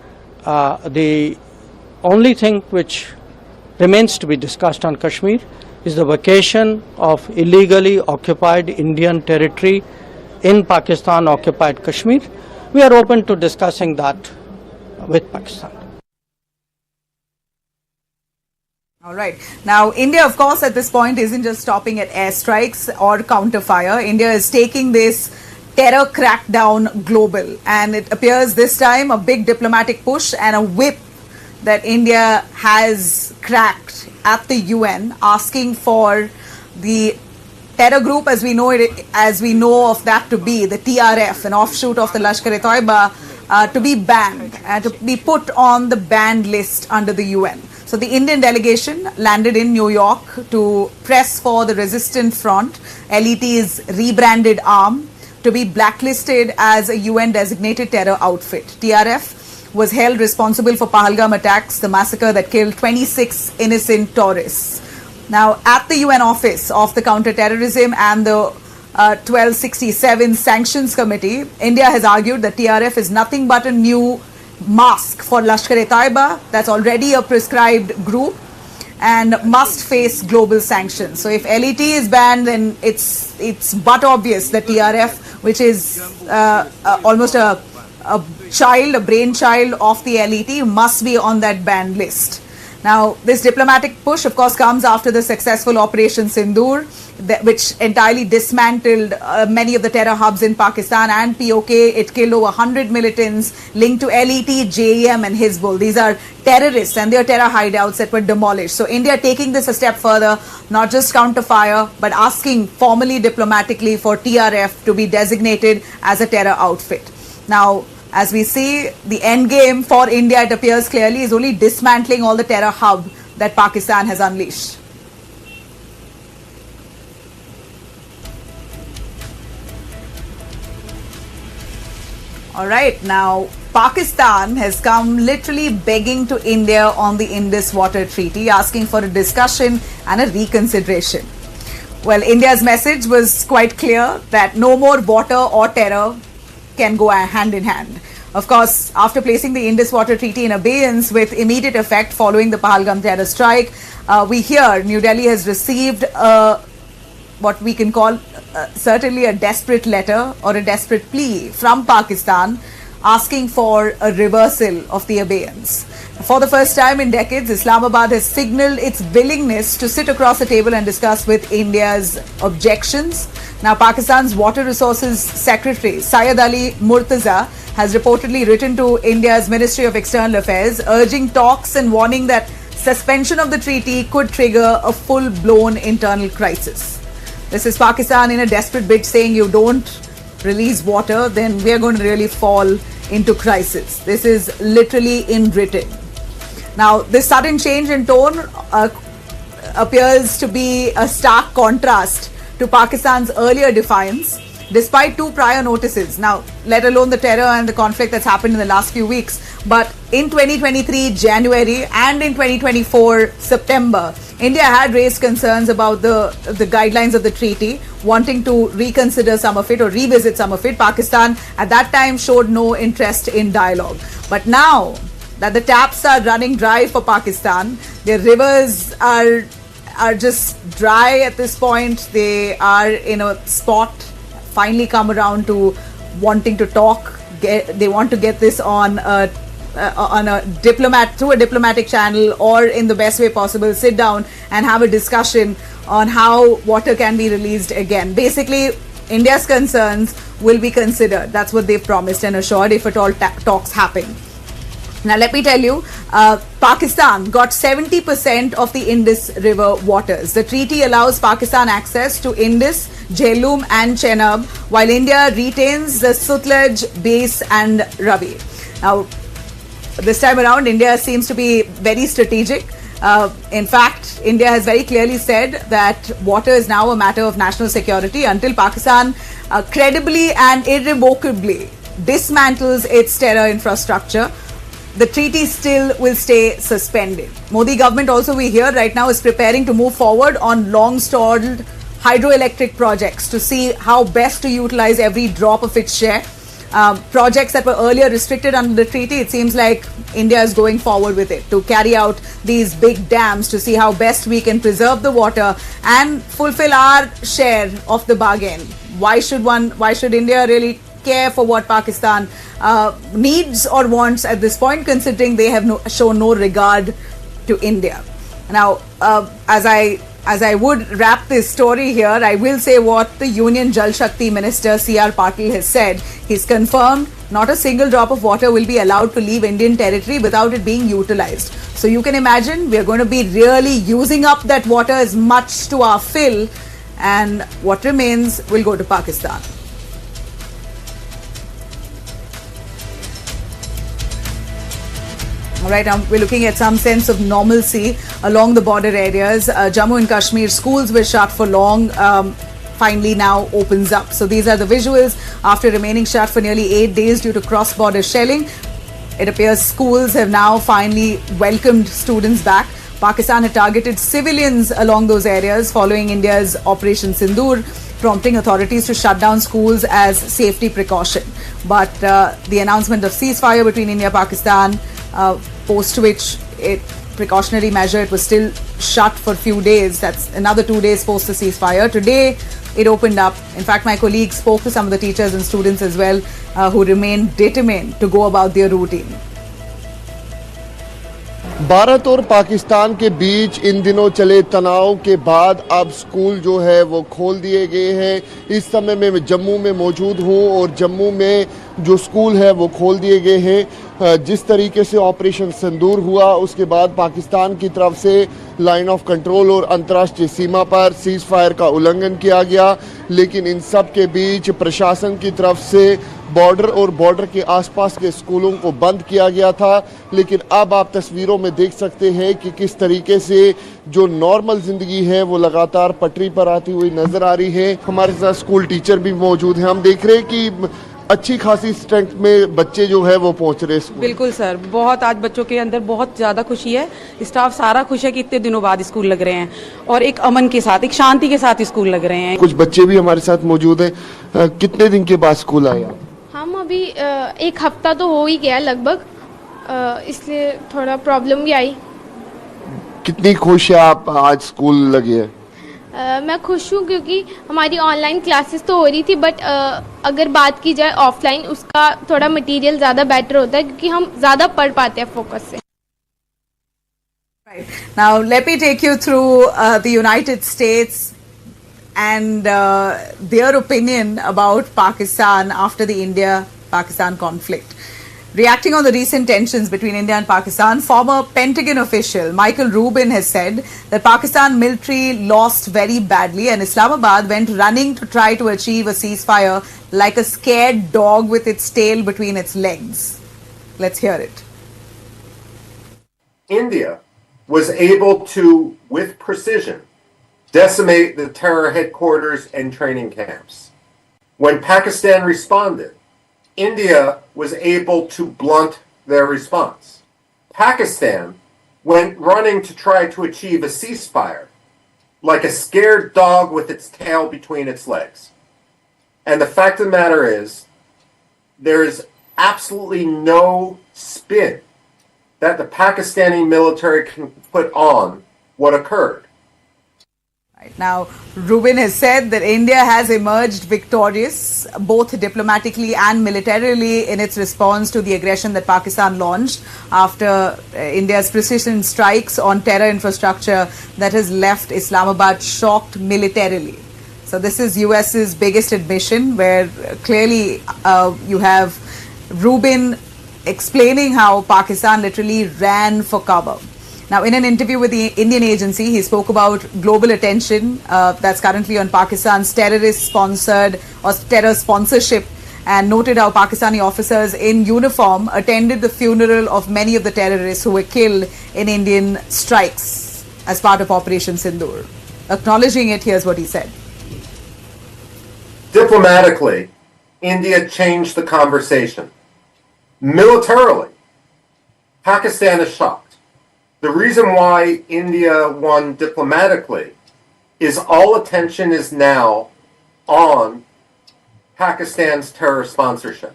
the only thing which remains to be discussed on Kashmir is the vacation of illegally occupied Indian territory in Pakistan-occupied Kashmir. We are open to discussing that with Pakistan. All right. Now, India, of course, at this point isn't just stopping at airstrikes or counterfire. India is taking this terror crackdown global, and it appears this time a big diplomatic push and a whip that India has cracked at the UN, asking for the terror group, as we know of that to be the TRF, an offshoot of the Lashkar-e-Taiba, to be banned, to be put on the banned list under the UN. So the Indian delegation landed in New York to press for the Resistance Front, LET's rebranded arm, to be blacklisted as a UN designated terror outfit. TRF was held responsible for Pahalgam attacks, the massacre that killed 26 innocent tourists. Now, at the UN office of the Counter-Terrorism and the 1267 Sanctions Committee, India has argued that TRF is nothing but a new mask for Lashkar-e-Taiba, that's already a prescribed group and must face global sanctions. So if LET is banned, then it's but obvious that TRF, which is almost a brainchild of the LET, must be on that banned list. Now, this diplomatic push, of course, comes after the successful Operation Sindoor, which entirely dismantled many of the terror hubs in Pakistan and POK. It killed over 100 militants linked to LET, JEM and Hizbul. These are terrorists and their terror hideouts that were demolished. So India taking this a step further, not just counter-fire, but asking formally, diplomatically for TRF to be designated as a terror outfit. Now, as we see, the end game for India, it appears clearly, is only dismantling all the terror hub that Pakistan has unleashed. All right, now Pakistan has come literally begging to India on the Indus Water Treaty, asking for a discussion and a reconsideration. Well, India's message was quite clear that no more water or terror can go hand in hand. Of course, after placing the Indus Water Treaty in abeyance with immediate effect following the Pahalgam terror strike, we hear New Delhi has received what we can call certainly a desperate letter or a desperate plea from Pakistan asking for a reversal of the abeyance. For the first time in decades, Islamabad has signaled its willingness to sit across the table and discuss with India's objections. Now, Pakistan's Water Resources Secretary Syed Ali Murtaza has reportedly written to India's Ministry of External Affairs, urging talks and warning that suspension of the treaty could trigger a full-blown internal crisis. This is Pakistan in a desperate bid saying, you don't release water, then we are going to really fall into crisis. This is literally in written. Now, this sudden change in tone appears to be a stark contrast to Pakistan's earlier defiance, despite two prior notices. Now, let alone the terror and the conflict that's happened in the last few weeks. But in 2023 January and in 2024 September, India had raised concerns about the guidelines of the treaty, wanting to reconsider some of it or revisit some of it. Pakistan at that time showed no interest in dialogue. But now that the taps are running dry for Pakistan, their rivers are just dry at this point. They are in a spot, finally come around to wanting to talk. They want to get this on a diplomatic channel, or in the best way possible, sit down and have a discussion on how water can be released again. Basically, India's concerns will be considered. That's what they've promised and assured if at all talks happen. Now, let me tell you, Pakistan got 70% of the Indus River waters. The treaty allows Pakistan access to Indus, Jhelum and Chenab, while India retains the Sutlej, Base and Ravi. Now, this time around, India seems to be very strategic. In fact, India has very clearly said that water is now a matter of national security until Pakistan credibly and irrevocably dismantles its terror infrastructure. The treaty still will stay suspended. Modi government also, we hear right now, is preparing to move forward on long-stalled hydroelectric projects to see how best to utilize every drop of its share. Projects that were earlier restricted under the treaty, it seems like India is going forward with it to carry out these big dams to see how best we can preserve the water and fulfill our share of the bargain. Why should India really care for what Pakistan needs or wants at this point, considering they have shown no regard to India? Now, as I would wrap this story here, I will say what the Union Jal Shakti Minister C.R. Patil has said. He's confirmed not a single drop of water will be allowed to leave Indian territory without it being utilized. So you can imagine we are going to be really using up that water as much to our fill, and what remains will go to Pakistan. All right, we're looking at some sense of normalcy along the border areas. Jammu and Kashmir schools were shut for long. Finally now opens up. So these are the visuals after remaining shut for nearly 8 days due to cross-border shelling. It appears schools have now finally welcomed students back. Pakistan had targeted civilians along those areas following India's Operation Sindoor, prompting authorities to shut down schools as safety precaution. But the announcement of ceasefire between India and Pakistan, post which precautionary measure, it was still shut for a few days. That's another 2 days post the ceasefire. Today, it opened up. In fact, my colleague spoke to some of the teachers and students as well who remain determined to go about their routine. Bharat और पाकिस्तान के बीच इन दिनों चले तनाव के बाद अब school जो है वो खोल दिए गए हैं। इस समय मैं जम्मू में मौजूद हूँ और जम्मू में जो स्कूल है वो खोल दिए गए हैं। जिस तरीके से ऑपरेशन सिंदूर हुआ उसके बाद पाकिस्तान की तरफ से लाइन ऑफ कंट्रोल और अंतर्राष्ट्रीय सीमा पर सीज फायर का उल्लंघन किया गया, लेकिन इन सब के बीच प्रशासन की तरफ से बॉर्डर और बॉर्डर के आसपास के स्कूलों को बंद किया गया था। लेकिन अब आप तस्वीरों में देख सकते हैं कि किस तरीके से जो नॉर्मल ज़िंदगी है वो लगातार पटरी पर आती हुई नज़र आ रही है। हमारे साथ स्कूल टीचर भी मौजूद हैं। हम देख रहे हैं कि अच्छी खासी स्ट्रेंथ में बच्चे जो है वो पहुंच रहे हैं। बिल्कुल सर, बहुत आज बच्चों के अंदर बहुत ज़्यादा खुशी है। स्टाफ सारा खुश है कि इतने दिनों बाद स्कूल लग रहे हैं और एक अमन के साथ, एक शांति के साथ स्कूल लग रहे हैं। कुछ बच्चे भी हमारे साथ मौजूद हैं। कितने दिन के बाद स्कूल आए आप? हम अभी एक हफ्ता तो हो ही गया लगभग, इसलिए थोड़ा प्रॉब्लम भी आई। कितनी खुश है आप आज स्कूल लगे हैं? मैं खुश हूँ क्योंकि हमारी ऑनलाइन क्लासेस तो हो रही थी, बट अगर बात की जाए ऑफलाइन उसका थोड़ा मटेरियल ज़्यादा बेटर होता है क्योंकि हम ज़्यादा पढ़ पाते हैं फोकस से। Now let me take you through the United States and their opinion about Pakistan after the India-Pakistan conflict. Reacting on the recent tensions between India and Pakistan, former Pentagon official Michael Rubin has said that Pakistan military lost very badly and Islamabad went running to try to achieve a ceasefire like a scared dog with its tail between its legs. Let's hear it. India was able to, with precision, decimate the terror headquarters and training camps. When Pakistan responded, India was able to blunt their response. Pakistan went running to try to achieve a ceasefire, like a scared dog with its tail between its legs. And the fact of the matter is, there is absolutely no spin that the Pakistani military can put on what occurred. Now, Rubin has said that India has emerged victorious both diplomatically and militarily in its response to the aggression that Pakistan launched after India's precision strikes on terror infrastructure that has left Islamabad shocked militarily. So this is US's biggest admission, where clearly you have Rubin explaining how Pakistan literally ran for cover. Now, in an interview with the Indian agency, he spoke about global attention that's currently on Pakistan's terrorist-sponsored or terror sponsorship, and noted how Pakistani officers in uniform attended the funeral of many of the terrorists who were killed in Indian strikes as part of Operation Sindoor. Acknowledging it, here's what he said. Diplomatically, India changed the conversation. Militarily, Pakistan is shocked. The reason why India won diplomatically is all attention is now on Pakistan's terror sponsorship.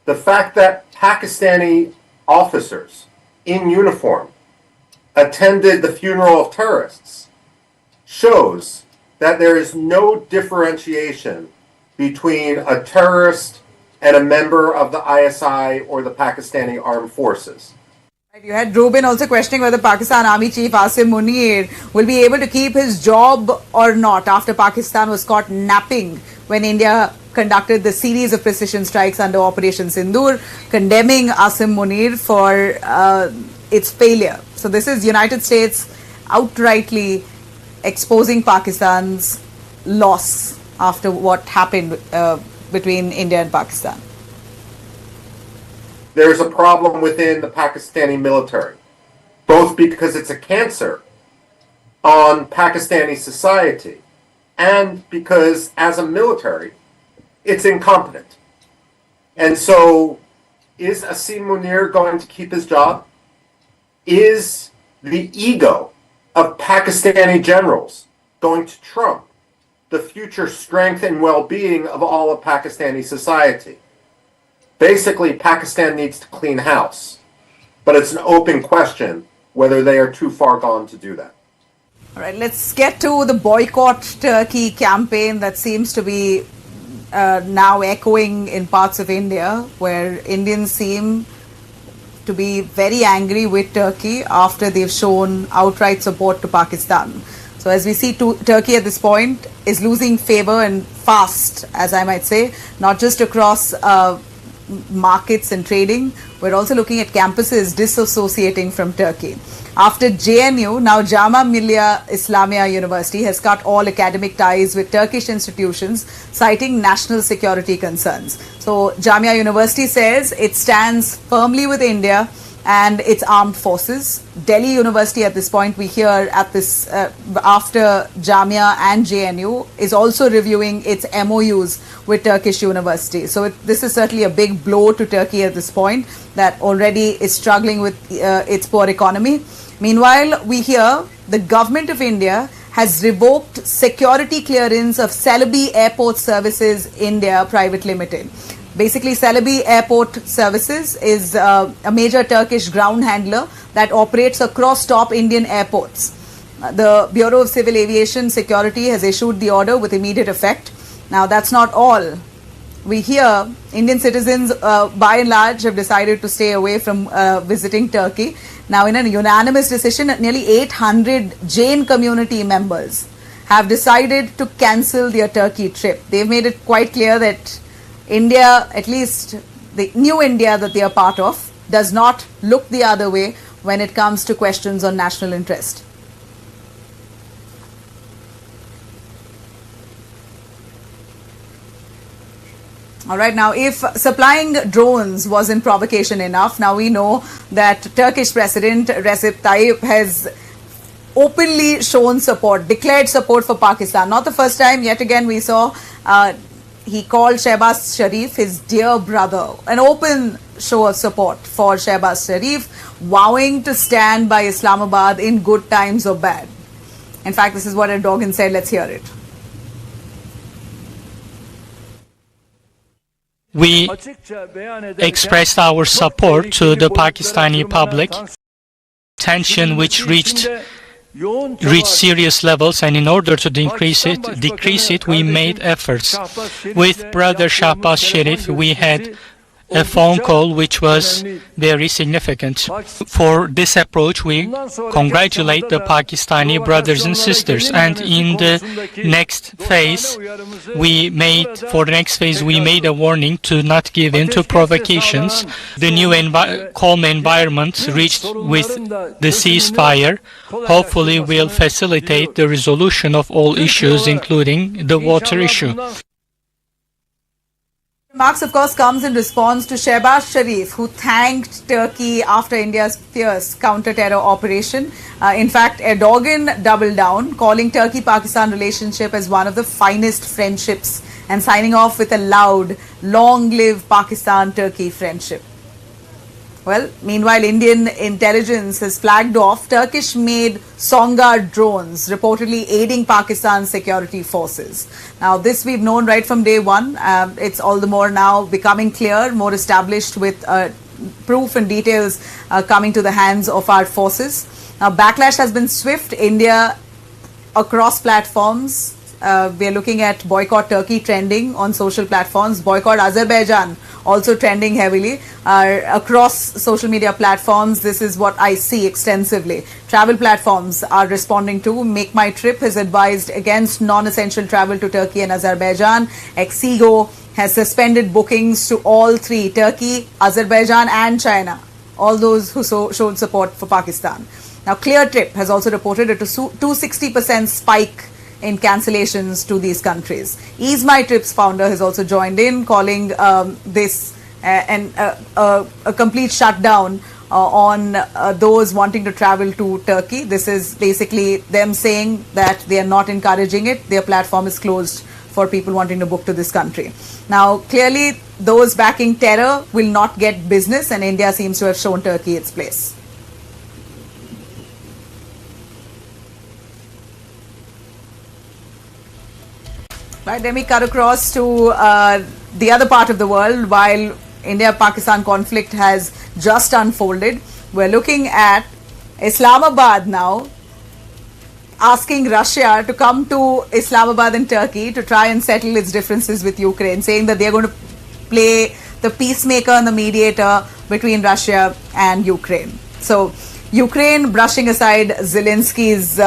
The fact that Pakistani officers in uniform attended the funeral of terrorists shows that there is no differentiation between a terrorist and a member of the ISI or the Pakistani armed forces. You had Rubin also questioning whether Pakistan Army Chief Asim Munir will be able to keep his job or not after Pakistan was caught napping when India conducted the series of precision strikes under Operation Sindoor, condemning Asim Munir for its failure. So this is United States outrightly exposing Pakistan's loss after what happened between India and Pakistan. there's a problem within the Pakistani military, both because it's a cancer on Pakistani society and because as a military, it's incompetent. And so is Asim Munir going to keep his job? Is the ego of Pakistani generals going to trump the future strength and well-being of all of Pakistani society? Basically, Pakistan needs to clean house, but it's an open question whether they are too far gone to do that. All right, let's get to the boycott Turkey campaign that seems to be now echoing in parts of India, where Indians seem to be very angry with Turkey after they've shown outright support to Pakistan. So as we see, Turkey at this point is losing favor and fast, as I might say, not just across markets and trading. We're also looking at campuses disassociating from Turkey. After JNU, now Jamia Millia Islamia University has cut all academic ties with Turkish institutions, citing national security concerns. So Jamia University says it stands firmly with India and its armed forces. Delhi University at this point, we hear at this after Jamia and JNU, is also reviewing its MOUs with Turkish universities. So this is certainly a big blow to Turkey at this point, that already is struggling with its poor economy. Meanwhile, we hear the government of India has revoked security clearance of Celebi Airport Services India Private Limited. Basically, Celebi Airport Services is a major Turkish ground handler that operates across top Indian airports. The Bureau of Civil Aviation Security has issued the order with immediate effect. Now, that's not all. We hear Indian citizens, by and large, have decided to stay away from visiting Turkey. Now, in a unanimous decision, nearly 800 Jain community members have decided to cancel their Turkey trip. They've made it quite clear that India, at least the new India that they are part of, does not look the other way when it comes to questions on national interest. All right, now if supplying drones wasn't provocation enough, now we know that Turkish President Recep Tayyip has openly shown support, declared support for Pakistan. Not the first time, yet again we saw he called Shehbaz Sharif his dear brother. An open show of support for Shehbaz Sharif, vowing to stand by Islamabad in good times or bad. In fact, this is what Erdogan said. Let's hear it. We expressed our support to the Pakistani public. Tension which reached serious levels, and in order to decrease it, we made efforts. With Brother Shehbaz Sharif, we had a phone call which was very significant. For this approach, we congratulate the Pakistani brothers and sisters. And in the next phase, we made a warning to not give in to provocations. The new calm environment reached with the ceasefire hopefully will facilitate the resolution of all issues, including the water issue. Remarks, of course, comes in response to Shehbaz Sharif, who thanked Turkey after India's fierce counter-terror operation. In fact, Erdogan doubled down, calling Turkey-Pakistan relationship as one of the finest friendships and signing off with a loud, long-live Pakistan-Turkey friendship. Well, meanwhile, Indian intelligence has flagged off Turkish-made Songar drones, reportedly aiding Pakistan's security forces. Now, this we've known right from day one. It's all the more now becoming clear, more established with proof and details coming to the hands of our forces. Now, backlash has been swift. India, across platforms, we are looking at boycott Turkey trending on social platforms, boycott Azerbaijan also trending heavily across social media platforms. This is what I see extensively. Travel platforms are responding to. Make My Trip has advised against non-essential travel to Turkey and Azerbaijan. Exigo has suspended bookings to all three, Turkey, Azerbaijan and China, all those who showed support for Pakistan. Now, Clear Trip has also reported a 260% spike in cancellations to these countries. Ease My Trips founder has also joined in, calling this and a complete shutdown on those wanting to travel to Turkey. This is basically them saying that they are not encouraging it. Their platform is closed for people wanting to book to this country. Now, clearly, those backing terror will not get business, and India seems to have shown Turkey its place. Right, let me cut across to the other part of the world. While India-Pakistan conflict has just unfolded, we're looking at Islamabad now asking Russia to come to Islamabad and Turkey to try and settle its differences with Ukraine, saying that they're going to play the peacemaker and the mediator between Russia and Ukraine. So Ukraine brushing aside Zelensky's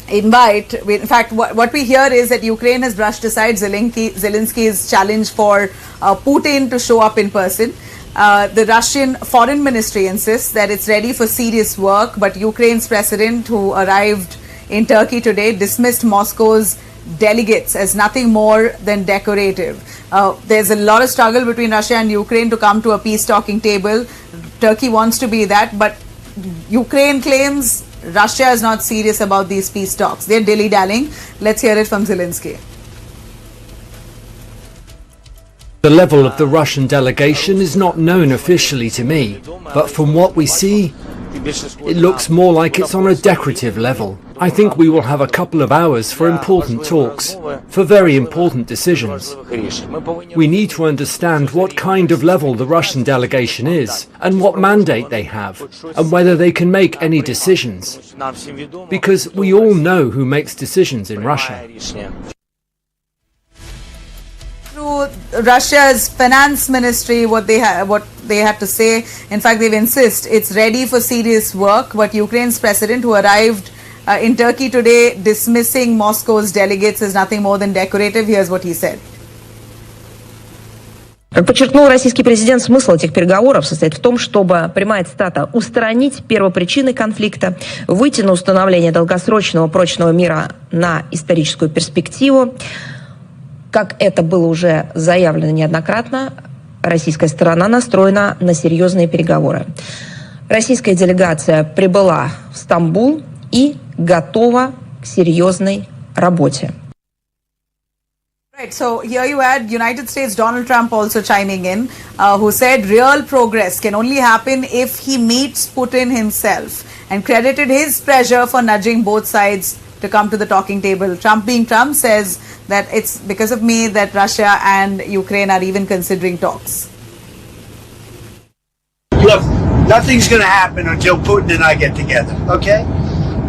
invite. In fact, what we hear is that Ukraine has brushed aside Zelensky's challenge for Putin to show up in person. The Russian foreign ministry insists that it's ready for serious work, but Ukraine's president, who arrived in Turkey today, dismissed Moscow's delegates as nothing more than decorative. There's a lot of struggle between Russia and Ukraine to come to a peace talking table. Turkey wants to be that, but Ukraine claims Russia is not serious about these peace talks. They're dilly-dallying. Let's hear it from Zelensky. The level of the Russian delegation is not known officially to me, but from what we see, it looks more like it's on a decorative level. I think we will have a couple of hours for important talks, for very important decisions. We need to understand what kind of level the Russian delegation is, and what mandate they have, and whether they can make any decisions. Because we all know who makes decisions in Russia. Russia's finance ministry, what they had to say. In fact, they've insisted it's ready for serious work. But Ukraine's president, who arrived in Turkey today, dismissing Moscow's delegates as nothing more than decorative. Here's what he said. Как подчеркнул российский президент, смысл этих переговоров состоит в том, чтобы прямая цитата «устранить первопричины конфликта, выйти на установление долгосрочного прочного мира на историческую перспективу». Как это было уже заявлено неоднократно, российская сторона настроена на серьезные переговоры. Российская делегация прибыла в Стамбул и готова к серьезной работе. Right, so here you had United States Donald Trump also chiming in, who said real progress can only happen if he meets Putin himself, and credited his pressure for nudging both sides to come to the talking table. Trump, being Trump, says that it's because of me that Russia and Ukraine are even considering talks. Look, nothing's going to happen until Putin and I get together, okay?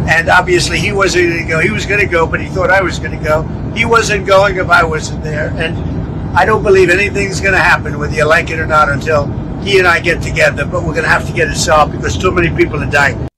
And obviously he wasn't going to go. He was going to go, but he thought I was going to go. He wasn't going if I wasn't there. And I don't believe anything's going to happen, whether you like it or not, until he and I get together. But we're going to have to get it solved because too many people are dying.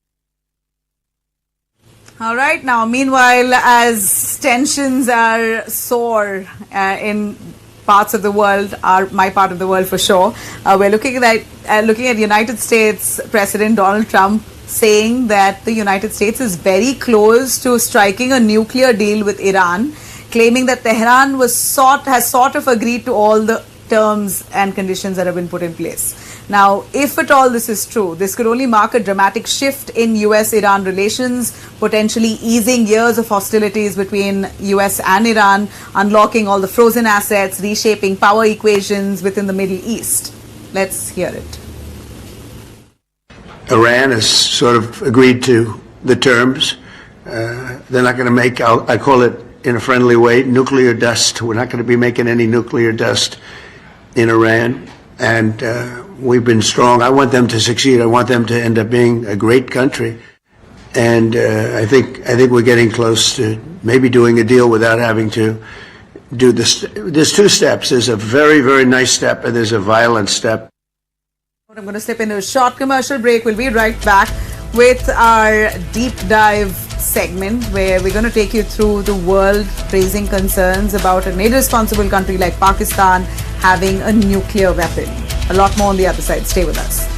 All right. Now, meanwhile, as tensions are sore in parts of the world, my part of the world for sure, we're looking at United States President Donald Trump saying that the United States is very close to striking a nuclear deal with Iran, claiming that Tehran has sort of agreed to all the terms and conditions that have been put in place. Now, if at all this is true, this could only mark a dramatic shift in US-Iran relations, potentially easing years of hostilities between US and Iran, unlocking all the frozen assets, reshaping power equations within the Middle East. Let's hear it. Iran has sort of agreed to the terms. They're not going to make, I call it in a friendly way, nuclear dust. We're not going to be making any nuclear dust in Iran. And we've been strong. I want them to succeed. I want them to end up being a great country. And I think we're getting close to maybe doing a deal without having to do this. There's two steps. There's a very, very nice step, and there's a violent step. I'm going to slip into a short commercial break. We'll be right back with our deep dive segment, where we're going to take you through the world raising concerns about an irresponsible country like Pakistan having a nuclear weapon. A lot more on the other side. Stay with us.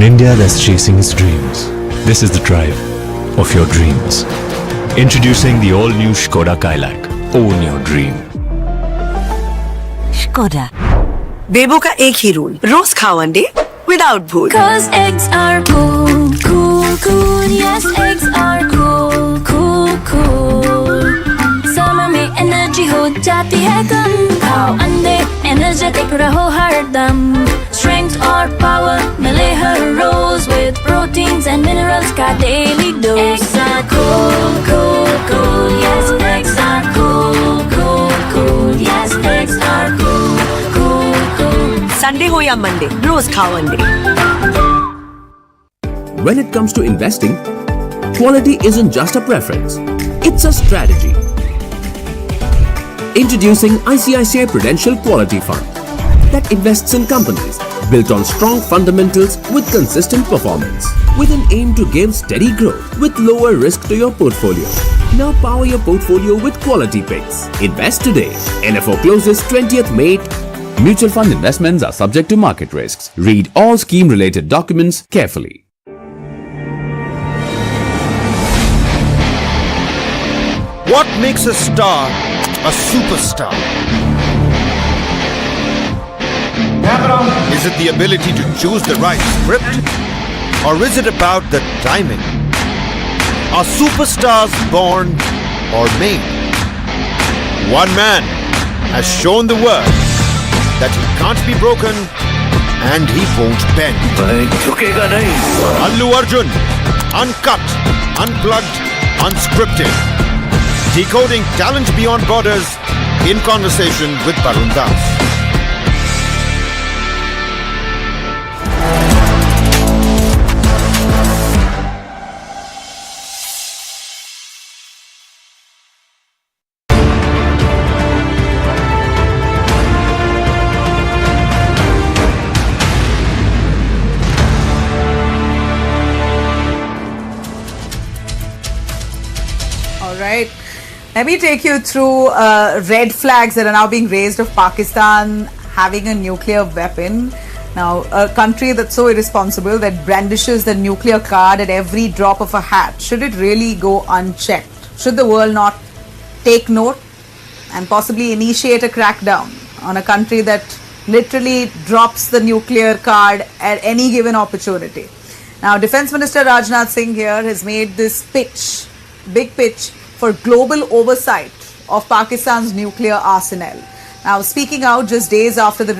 An India that's chasing its dreams. This is the drive of your dreams. Introducing the all-new Skoda Kailak. Own your dream. Skoda. बेबो का एक ही rule, रोज खाओ अंडे without भूल। Cause eggs are cool, cool, cool. Yes, eggs are cool, cool, cool. Summer में energy हो जाती है कम, खाओ अंडे एनर्जेटिक रहो हरदम। Strength और power मिले हर रोज with proteins and minerals का daily dose. Eggs are cool, cool, cool. Yes, eggs are cool, cool, cool. Yes, eggs are cool, cool, cool. Sunday हो या मंडे, रोज खाओ अंडे। When it comes to investing, quality isn't just a preference, it's a strategy. Introducing ICICI Prudential Quality Fund that invests in companies built on strong fundamentals with consistent performance, with an aim to give steady growth with lower risk to your portfolio. Now power your portfolio with quality picks. Invest today. NFO closes 20th May. Mutual fund investments are subject to market risks. Read all scheme-related documents carefully. What makes a star a superstar? Is it the ability to choose the right script? Or is it about the timing? Are superstars born or made? One man has shown the world that he can't be broken and he won't bend. Allu Arjun, uncut, unplugged, unscripted. Decoding talent beyond borders in conversation with Barun Das. All right. Let me take you through red flags that are now being raised of Pakistan having a nuclear weapon. Now, a country that's so irresponsible that brandishes the nuclear card at every drop of a hat, should it really go unchecked? Should the world not take note and possibly initiate a crackdown on a country that literally drops the nuclear card at any given opportunity? Now, Defence Minister Rajnath Singh here has made this pitch, big pitch, for global oversight of Pakistan's nuclear arsenal. Now, speaking out just days after the